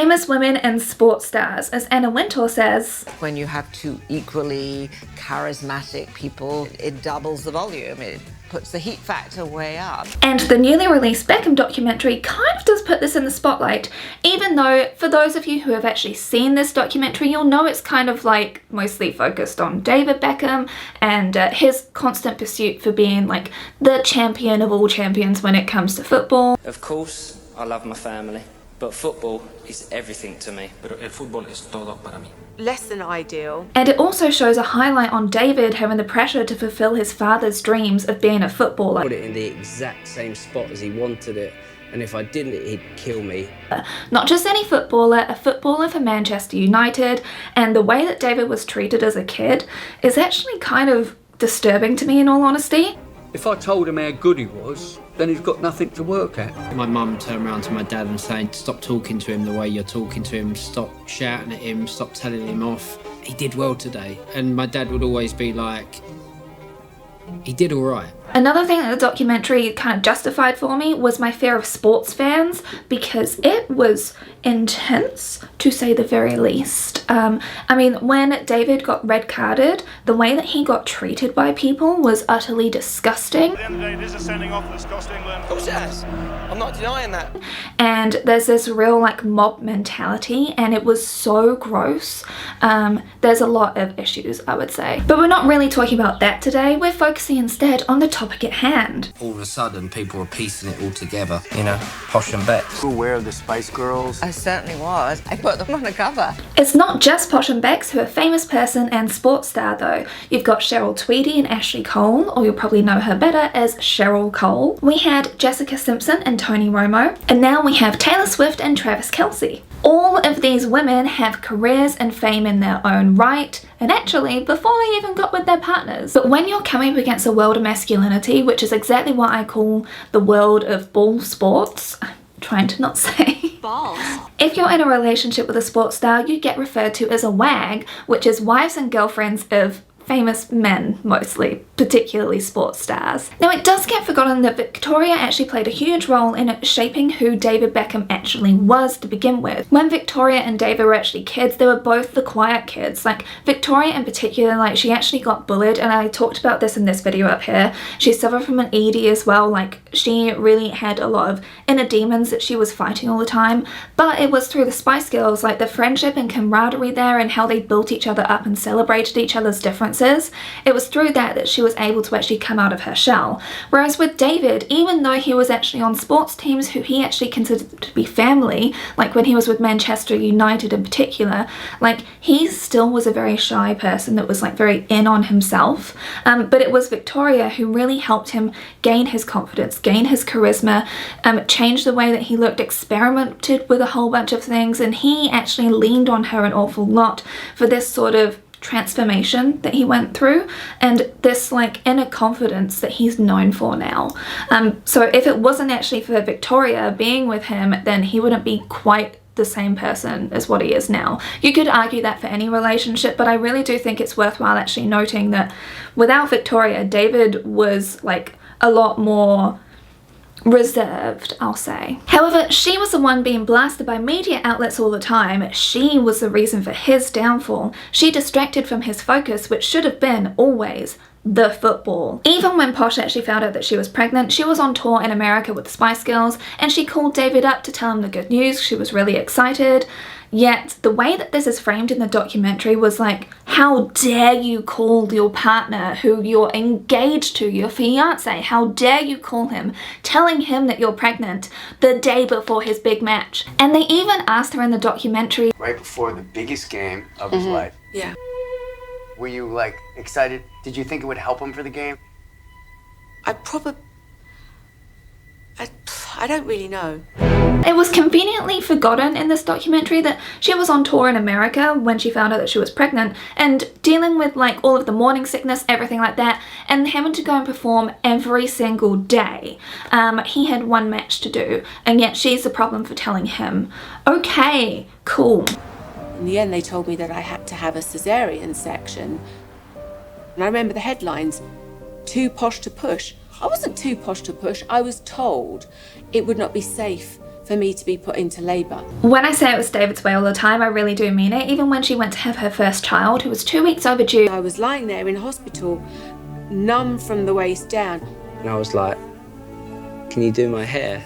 Famous women and sports stars, as Anna Wintour says. When you have two equally charismatic people, it doubles the volume. It puts the heat factor way up. And the newly released Beckham documentary kind of does put this in the spotlight, even though for those of you who have actually seen this documentary, you'll know it's kind of like mostly focused on David Beckham and his constant pursuit for being like the champion of all champions when it comes to football. Of course, I love my family, but football is everything to me. Pero el fútbol es todo para mí. Less than ideal. And it also shows a highlight on David having the pressure to fulfill his father's dreams of being a footballer. Put it in the exact same spot as he wanted it, and if I didn't, he'd kill me. Not just any footballer, a footballer for Manchester United, and the way that David was treated as a kid is actually kind of disturbing to me, in all honesty. If I told him how good he was, then he's got nothing to work at. My mum turned around to my dad and saying, stop talking to him the way you're talking to him, stop shouting at him, stop telling him off. He did well today. And my dad would always be like, he did all right. Another thing that the documentary kind of justified for me was my fear of sports fans, because it was intense, to say the very least. I mean, when David got red carded, the way that he got treated by people was utterly disgusting. At the end of the day, this is sending off that's cost England. Of course it has. I'm not denying that. And there's this real like mob mentality, and it was so gross. There's a lot of issues, I would say. But we're not really talking about that today. We're focusing instead on the topic at hand. All of a sudden, people were piecing it all together. You know, Posh and Becks. Aware of the Spice Girls? I certainly was. I put them on the cover. It's not just Posh and Becks who are a famous person and sports star though. You've got Cheryl Tweedy and Ashley Cole, or you'll probably know her better as Cheryl Cole. We had Jessica Simpson and Tony Romo, and now we have Taylor Swift and Travis Kelse. All of these women have careers and fame in their own right, and actually before they even got with their partners. But when you're coming up against a world of masculinity, which is exactly what I call the world of ball sports, I'm trying to not say Balls. if you're in a relationship with a sports star, you get referred to as a wag, which is wives and girlfriends of famous men, mostly, particularly sports stars. Now, it does get forgotten that Victoria actually played a huge role in shaping who David Beckham actually was to begin with. When Victoria and David were actually kids, they were both the quiet kids. Like, Victoria in particular, like, she actually got bullied, and I talked about this in this video up here. She suffered from an ED as well. Like, she really had a lot of inner demons that she was fighting all the time, but it was through the Spice Girls, like the friendship and camaraderie there and how they built each other up and celebrated each other's differences. It was through that she was able to actually come out of her shell. Whereas with David, even though he was actually on sports teams who he actually considered to be family, like when he was with Manchester United in particular, like he still was a very shy person that was like very in on himself. But it was Victoria who really helped him gain his confidence, gain his charisma, change the way that he looked, experimented with a whole bunch of things, and he actually leaned on her an awful lot for this sort of transformation that he went through and this like inner confidence that he's known for now. So if it wasn't actually for Victoria being with him, then he wouldn't be quite the same person as what he is now. You could argue that for any relationship, but I really do think it's worthwhile actually noting that without Victoria, David was like a lot more reserved, I'll say. However, she was the one being blasted by media outlets all the time. She was the reason for his downfall. She distracted from his focus, which should have been always the football. Even when Posh actually found out that she was pregnant, she was on tour in America with the Spice Girls, and she called David up to tell him the good news. She was really excited. Yet the way that this is framed in the documentary was like, how dare you call your partner who you're engaged to, your fiance, how dare you call him, telling him that you're pregnant the day before his big match. And they even asked her in the documentary, right before the biggest game of his life. Yeah. Were you like excited? Did you think it would help him for the game? I don't really know. It was conveniently forgotten in this documentary that she was on tour in America when she found out that she was pregnant and dealing with like all of the morning sickness, everything like that, and having to go and perform every single day. He had one match to do, and yet she's the problem for telling him. Okay, cool. In the end, they told me that I had to have a cesarean section. And I remember the headlines, too posh to push. I wasn't too posh to push. I was told it would not be safe for me to be put into labour. When I say it was David's way all the time, I really do mean it. Even when she went to have her first child, who was 2 weeks overdue. I was lying there in hospital, numb from the waist down. And I was like, can you do my hair?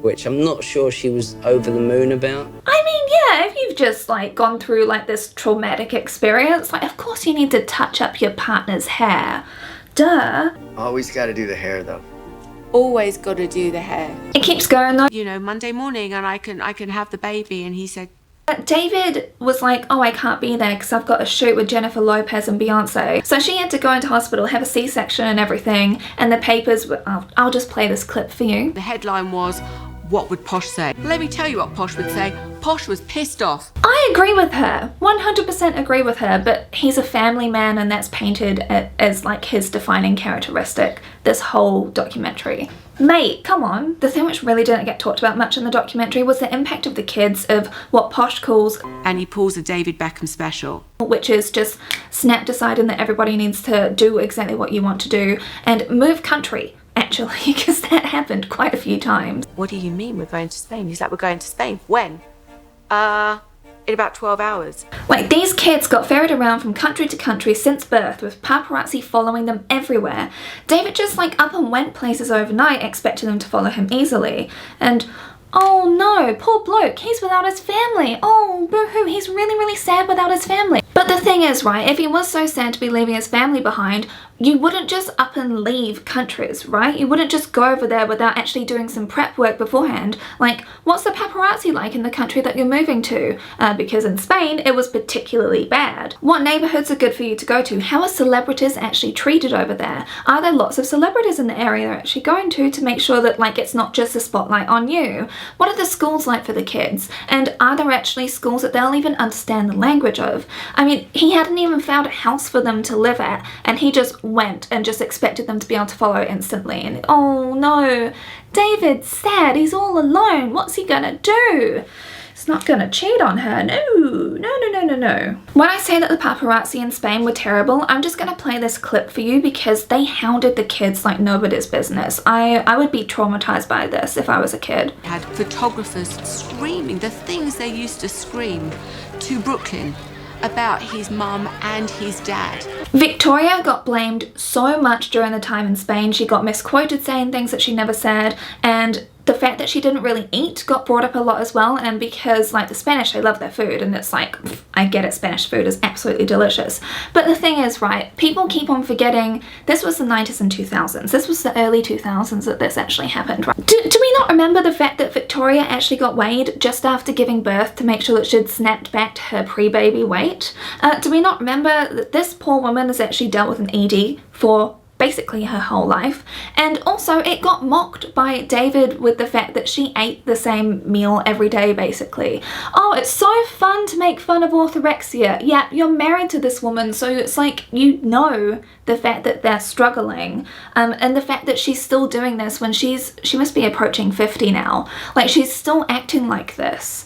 Which I'm not sure she was over the moon about. I mean, yeah, if you've just like gone through like this traumatic experience, like of course you need to touch up your partner's hair. Duh. Always got to do the hair though. Always got to do the hair. It keeps going though. You know, Monday morning and I can have the baby, and he said, David was like, oh, I can't be there because I've got a shoot with Jennifer Lopez and Beyonce. So she had to go into hospital, have a C-section and everything, and the papers were, I'll just play this clip for you. The headline was, what would Posh say? Let me tell you what Posh would say. Posh was pissed off. I agree with her, 100% agree with her, but he's a family man and that's painted as like his defining characteristic, this whole documentary. Mate, come on. The thing which really didn't get talked about much in the documentary was the impact of the kids of what Posh calls, and he pulls a David Beckham special, which is just snap deciding that everybody needs to do exactly what you want to do and move country. Actually, because that happened quite a few times. What do you mean we're going to Spain? He's like, we're going to Spain. When? In about 12 hours. Like, these kids got ferried around from country to country since birth with paparazzi following them everywhere. David just like up and went places overnight, expecting them to follow him easily. And oh no, poor bloke, he's without his family. Oh, boo-hoo, he's really, really sad without his family. But the thing is, right, if he was so sad to be leaving his family behind, you wouldn't just up and leave countries, right? You wouldn't just go over there without actually doing some prep work beforehand. Like, what's the paparazzi like in the country that you're moving to? Because in Spain, it was particularly bad. What neighborhoods are good for you to go to? How are celebrities actually treated over there? Are there lots of celebrities in the area you're actually going to make sure that, like, it's not just a spotlight on you? What are the schools like for the kids? And are there actually schools that they'll even understand the language of? I mean, he hadn't even found a house for them to live at, and he just went and just expected them to be able to follow instantly. And oh no, David's sad, he's all alone, what's he gonna do? He's not gonna cheat on her. No. When I say that the paparazzi in Spain were terrible, I'm just gonna play this clip for you because they hounded the kids like nobody's business. I would be traumatized by this if I was a kid. Had photographers screaming the things they used to scream to Brooklyn about his mum and his dad. Victoria got blamed so much during the time in Spain. She got misquoted saying things that she never said, and the fact that she didn't really eat got brought up a lot as well. And because like the Spanish, they love their food, and it's like, I get it, Spanish food is absolutely delicious. But the thing is, right, people keep on forgetting this was the 90s and 2000s. This was the early 2000s that this actually happened, right? Do we not remember the fact that Victoria actually got weighed just after giving birth to make sure that she'd snapped back to her pre-baby weight? Do we not remember that this poor woman has actually dealt with an ED for basically her whole life? And also it got mocked by David with the fact that she ate the same meal every day basically. Oh, it's so fun to make fun of orthorexia. Yeah, you're married to this woman, so it's like, you know, the fact that they're struggling, and the fact that she's still doing this when she must be approaching 50 now. Like, she's still acting like this,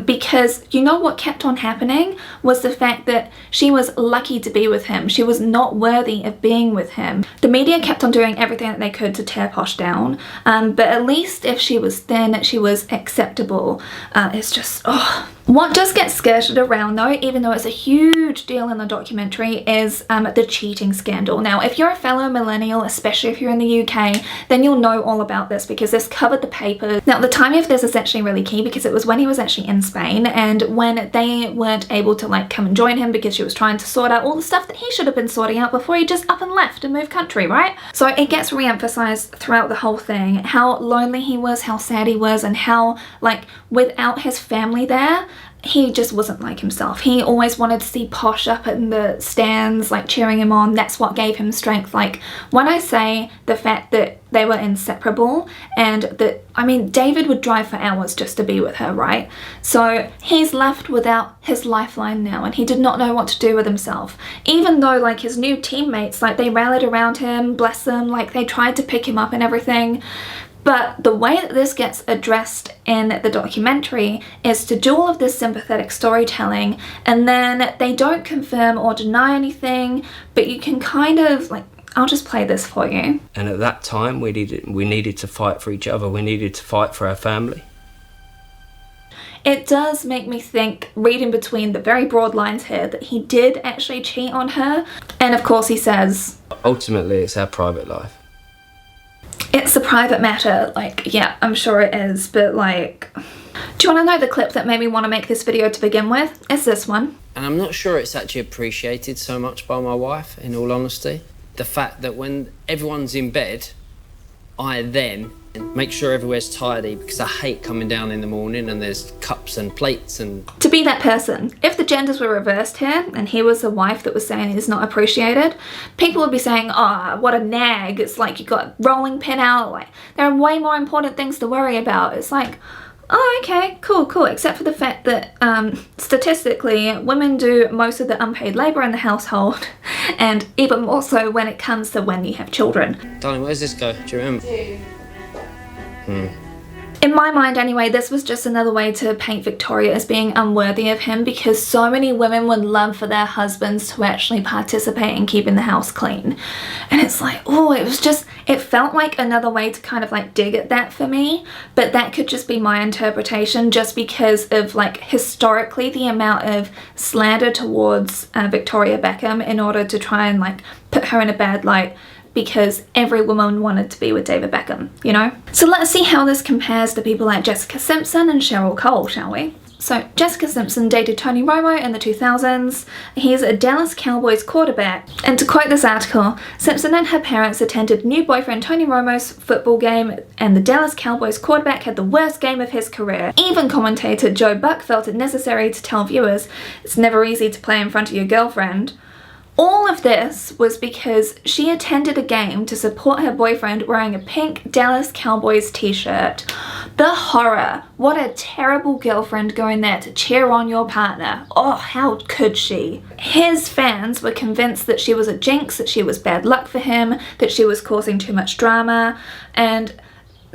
because you know what kept on happening was the fact that she was lucky to be with him. She was not worthy of being with him. The media kept on doing everything that they could to tear Posh down, but at least if she was thin, she was acceptable. It's just, oh. What does get skirted around though, even though it's a huge deal in the documentary, is the cheating scandal. Now, if you're a fellow millennial, especially if you're in the UK, then you'll know all about this because this covered the papers. Now, the timing of this is actually really key because it was when he was actually in Spain and when they weren't able to like come and join him because she was trying to sort out all the stuff that he should have been sorting out before he just up and left and moved country, right? So it gets re-emphasized throughout the whole thing how lonely he was, how sad he was, and how like without his family there, he just wasn't like himself. He always wanted to see Posh up in the stands, like cheering him on. That's what gave him strength. Like, when I say the fact that they were inseparable and that, I mean, David would drive for hours just to be with her, right? So he's left without his lifeline now and he did not know what to do with himself. Even though like his new teammates, like they rallied around him, bless them, like they tried to pick him up and everything. But the way that this gets addressed in the documentary is to do all of this sympathetic storytelling, and then they don't confirm or deny anything, but you can kind of like, I'll just play this for you. And at that time we needed to fight for each other. We needed to fight for our family. it does make me think, reading between the very broad lines here, that he did actually cheat on her. And of course he says, ultimately it's our private life. it's a private matter. Like, yeah, I'm sure it is, but like, do you want to know the clip that made me want to make this video to begin with? It's this one. And I'm not sure it's actually appreciated so much by my wife, in all honesty. The fact that when everyone's in bed, I then make sure everywhere's tidy, because I hate coming down in the morning and there's cups and plates and... To be that person. If the genders were reversed here and he was the wife that was saying he's not appreciated, people would be saying, oh, what a nag, it's like you got a rolling pin out, like there are way more important things to worry about. It's like, oh, okay, cool, except for the fact that statistically women do most of the unpaid labour in the household, and even more so when it comes to when you have children. Darling, where's this go? Do you remember? In my mind anyway, this was just another way to paint Victoria as being unworthy of him, because so many women would love for their husbands to actually participate in keeping the house clean. And it's like, oh, it was just, it felt like another way to kind of like dig at that for me, but that could just be my interpretation, just because of like historically the amount of slander towards Victoria Beckham in order to try and like put her in a bad light, because every woman wanted to be with David Beckham, you know? So let's see how this compares to people like Jessica Simpson and Cheryl Cole, shall we? So Jessica Simpson dated Tony Romo in the 2000s. He's a Dallas Cowboys quarterback. And to quote this article, Simpson and her parents attended new boyfriend Tony Romo's football game, and the Dallas Cowboys quarterback had the worst game of his career. Even commentator Joe Buck felt it necessary to tell viewers, it's never easy to play in front of your girlfriend. All of this was because she attended a game to support her boyfriend wearing a pink Dallas Cowboys t-shirt. The horror. What a terrible girlfriend going there to cheer on your partner. Oh, how could she? His fans were convinced that she was a jinx, that she was bad luck for him, that she was causing too much drama, and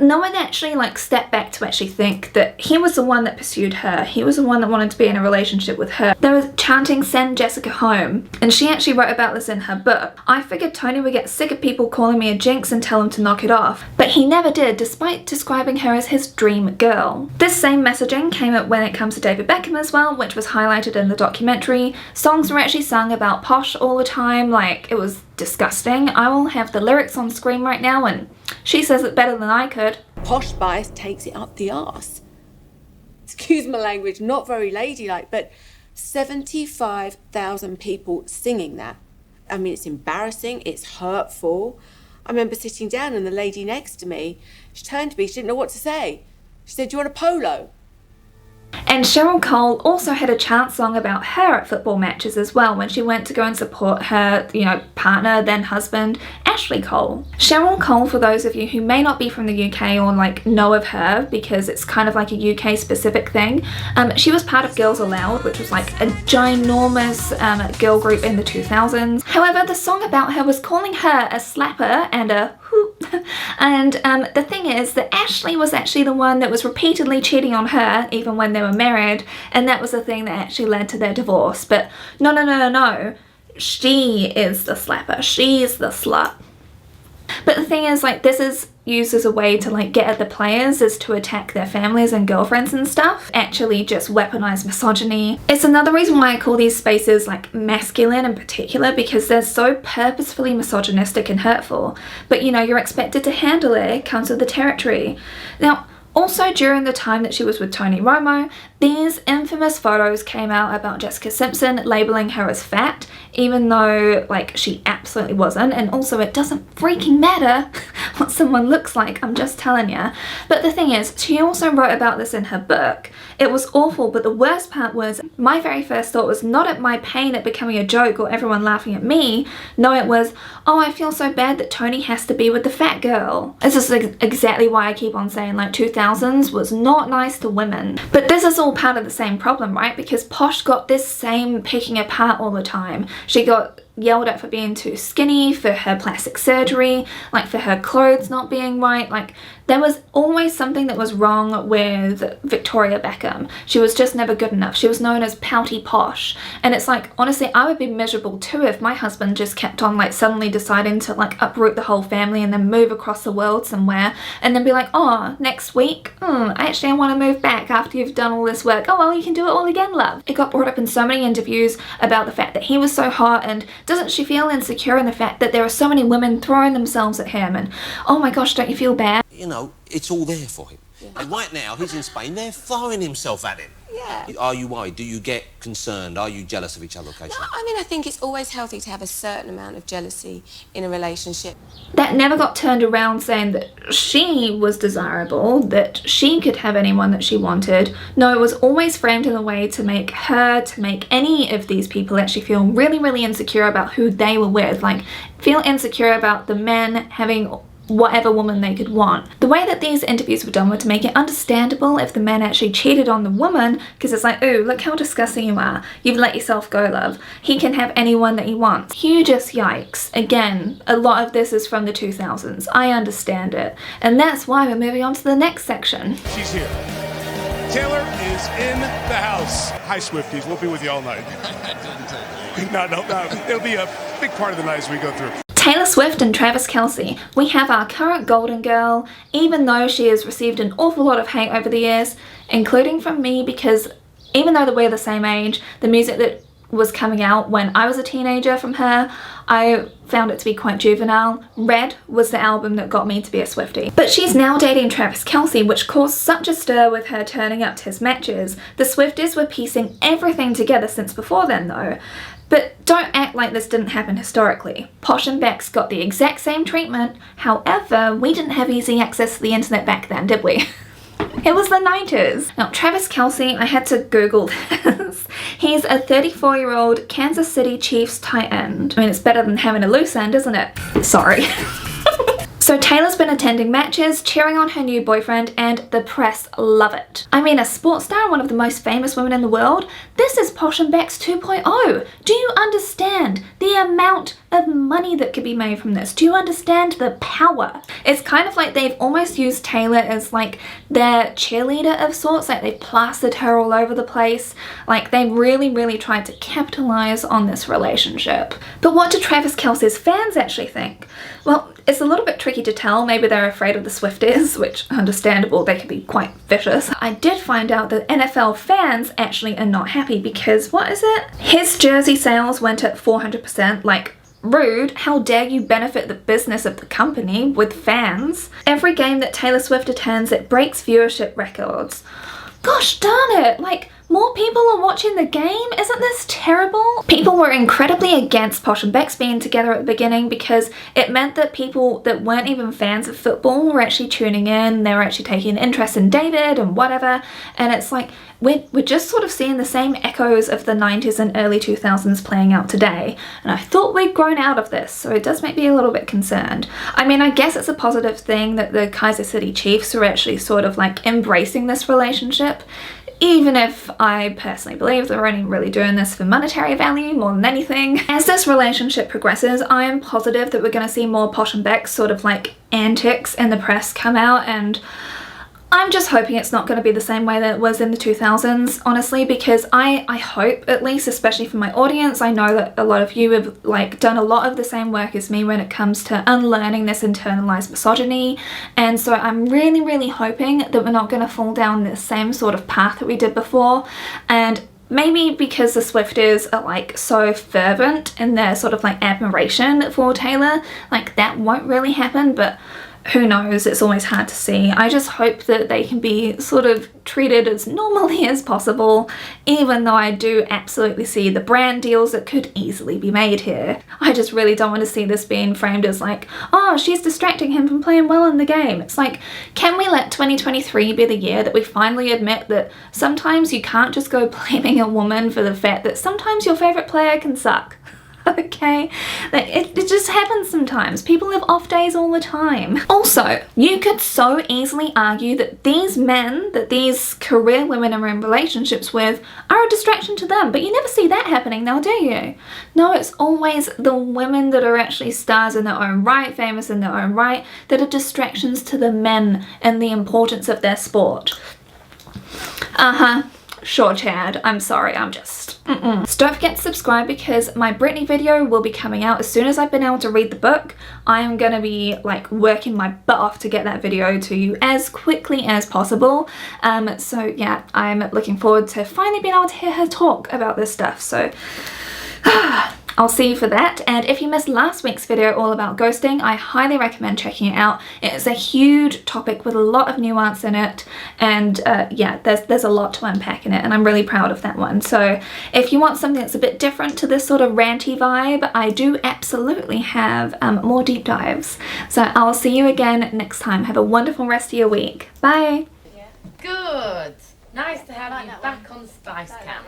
no one actually like stepped back to actually think that he was the one that pursued her. He was the one that wanted to be in a relationship with her. They were chanting, send Jessica home. And she actually wrote about this in her book. I figured Tony would get sick of people calling me a jinx and tell him to knock it off. But he never did, despite describing her as his dream girl. This same messaging came up when it comes to David Beckham as well, which was highlighted in the documentary. Songs were actually sung about Posh all the time, like it was disgusting. I will have the lyrics on screen right now, and she says it better than I could. Posh Spice takes it up the arse. Excuse my language, not very ladylike, but 75,000 people singing that. I mean, it's embarrassing, it's hurtful. I remember sitting down and the lady next to me, she turned to me, she didn't know what to say. She said, do you want a polo? And Cheryl Cole also had a chant song about her at football matches as well, when she went to go and support her, you know, partner, then husband, Ashley Cole. Cheryl Cole, for those of you who may not be from the UK or like know of her, because it's kind of like a UK specific thing, she was part of Girls Aloud, which was like a ginormous girl group in the 2000s. However, the song about her was calling her a slapper and a hoop. And the thing is that Ashley was actually the one that was repeatedly cheating on her, even when they were married, and that was the thing that actually led to their divorce. But no, she is the slapper, she's the slut. But the thing is, like, this is used as a way to like get at the players, is to attack their families and girlfriends and stuff. Actually just weaponize misogyny. It's another reason why I call these spaces like masculine in particular, because they're so purposefully misogynistic and hurtful. But you know, you're expected to handle it, it comes with the territory. Now, also during the time that she was with Tony Romo, these infamous photos came out about Jessica Simpson labeling her as fat, even though like she absolutely wasn't. And also it doesn't freaking matter what someone looks like, I'm just telling you. But the thing is, she also wrote about this in her book. It was awful, but the worst part was, my very first thought was not at my pain at becoming a joke or everyone laughing at me. No, it was, oh, I feel so bad that Tony has to be with the fat girl. This is exactly why I keep on saying like 2000s was not nice to women. But this is all part of the same problem, right? Because Posh got this same picking apart all the time. She got yelled at for being too skinny, for her plastic surgery, like for her clothes not being right. Like there was always something that was wrong with Victoria Beckham. She was just never good enough. She was known as pouty posh. And it's like, honestly, I would be miserable too if my husband just kept on like suddenly deciding to like uproot the whole family and then move across the world somewhere and then be like, oh, next week, actually I want to move back after you've done all this work. Oh well, you can do it all again, love. It got brought up in so many interviews about the fact that he was so hot, and doesn't she feel insecure in the fact that there are so many women throwing themselves at him, and oh my gosh, don't you feel bad? You know, it's all there for him. Yeah. And right now, he's in Spain, they're throwing himself at him. Yeah. Are you worried? Do you get concerned? Are you jealous of each other occasionally? No, I mean, I think it's always healthy to have a certain amount of jealousy in a relationship. That never got turned around saying that she was desirable, that she could have anyone that she wanted. No, it was always framed in a way to make her, to make any of these people actually feel really, really insecure about who they were with. Like, feel insecure about the men having whatever woman they could want. The way that these interviews were done were to make it understandable if the man actually cheated on the woman, because it's like, ooh, look how disgusting you are. You've let yourself go, love. He can have anyone that he wants. Hugest yikes. Again, a lot of this is from the 2000s. I understand it. And that's why we're moving on to the next section. She's here. Taylor is in the house. Hi, Swifties. We'll be with you all night. No. It'll be a big part of the night as we go through. Taylor Swift and Travis Kelse. We have our current golden girl, even though she has received an awful lot of hate over the years, including from me, because even though we're the same age, the music that was coming out when I was a teenager from her, I found it to be quite juvenile. Red was the album that got me to be a Swiftie. But she's now dating Travis Kelse, which caused such a stir with her turning up to his matches. The Swifties were piecing everything together since before then though. But don't act like this didn't happen historically. Posh and Becks got the exact same treatment, however, we didn't have easy access to the internet back then, did we? It was the 90s. Now, Travis Kelse, I had to Google this. He's a 34-year-old Kansas City Chiefs tight end. I mean, it's better than having a loose end, isn't it? Sorry. So Taylor's been attending matches, cheering on her new boyfriend, and the press love it. I mean, a sports star, one of the most famous women in the world, this is Posh and Becks 2.0. Do you understand the amount of money that could be made from this? Do you understand the power? It's kind of like they've almost used Taylor as like their cheerleader of sorts, like they've plastered her all over the place. Like they really, really tried to capitalize on this relationship. But what do Travis Kelce's fans actually think? Well, it's a little bit tricky to tell. Maybe they're afraid of the Swifties, which understandable, they can be quite vicious. I did find out that NFL fans actually are not happy because, what is it? His jersey sales went up 400%, like, rude. How dare you benefit the business of the company with fans? Every game that Taylor Swift attends, it breaks viewership records. Gosh darn it, like, more people are watching the game? Isn't this terrible? People were incredibly against Posh and Becks being together at the beginning because it meant that people that weren't even fans of football were actually tuning in, they were actually taking an interest in David and whatever, and it's like, we're just sort of seeing the same echoes of the 90s and early 2000s playing out today, and I thought we'd grown out of this, so it does make me a little bit concerned. I mean, I guess it's a positive thing that the Kansas City Chiefs are actually sort of like embracing this relationship, even if I personally believe they're only really doing this for monetary value more than anything. As this relationship progresses, I am positive that we're going to see more Posh and Becks sort of like antics in the press come out, and I'm just hoping it's not going to be the same way that it was in the 2000s, honestly, because I hope, at least, especially for my audience, I know that a lot of you have like done a lot of the same work as me when it comes to unlearning this internalized misogyny, and so I'm really, really hoping that we're not going to fall down this same sort of path that we did before. And maybe because the Swifties are like so fervent in their sort of like admiration for Taylor, like that won't really happen, but who knows, it's always hard to see. I just hope that they can be sort of treated as normally as possible, even though I do absolutely see the brand deals that could easily be made here. I just really don't want to see this being framed as like, oh, she's distracting him from playing well in the game. It's like, can we let 2023 be the year that we finally admit that sometimes you can't just go blaming a woman for the fact that sometimes your favorite player can suck? Okay, it just happens sometimes. People have off days all the time. Also, you could so easily argue that these men that these career women are in relationships with are a distraction to them, but you never see that happening now, do you? No, it's always the women that are actually stars in their own right, famous in their own right, that are distractions to the men and the importance of their sport. Sure, Chad, I'm sorry, I'm just So don't forget to subscribe, because my Britney video will be coming out as soon as I've been able to read the book. I am gonna be like working my butt off to get that video to you as quickly as possible. So yeah, I'm looking forward to finally being able to hear her talk about this stuff, so I'll see you for that. And if you missed last week's video all about ghosting, I highly recommend checking it out. It is a huge topic with a lot of nuance in it, and yeah, there's a lot to unpack in it, and I'm really proud of that one. So if you want something that's a bit different to this sort of ranty vibe, I do absolutely have more deep dives. So I'll see you again next time. Have a wonderful rest of your week. Bye. Good. Nice to have you back on Spice Camp.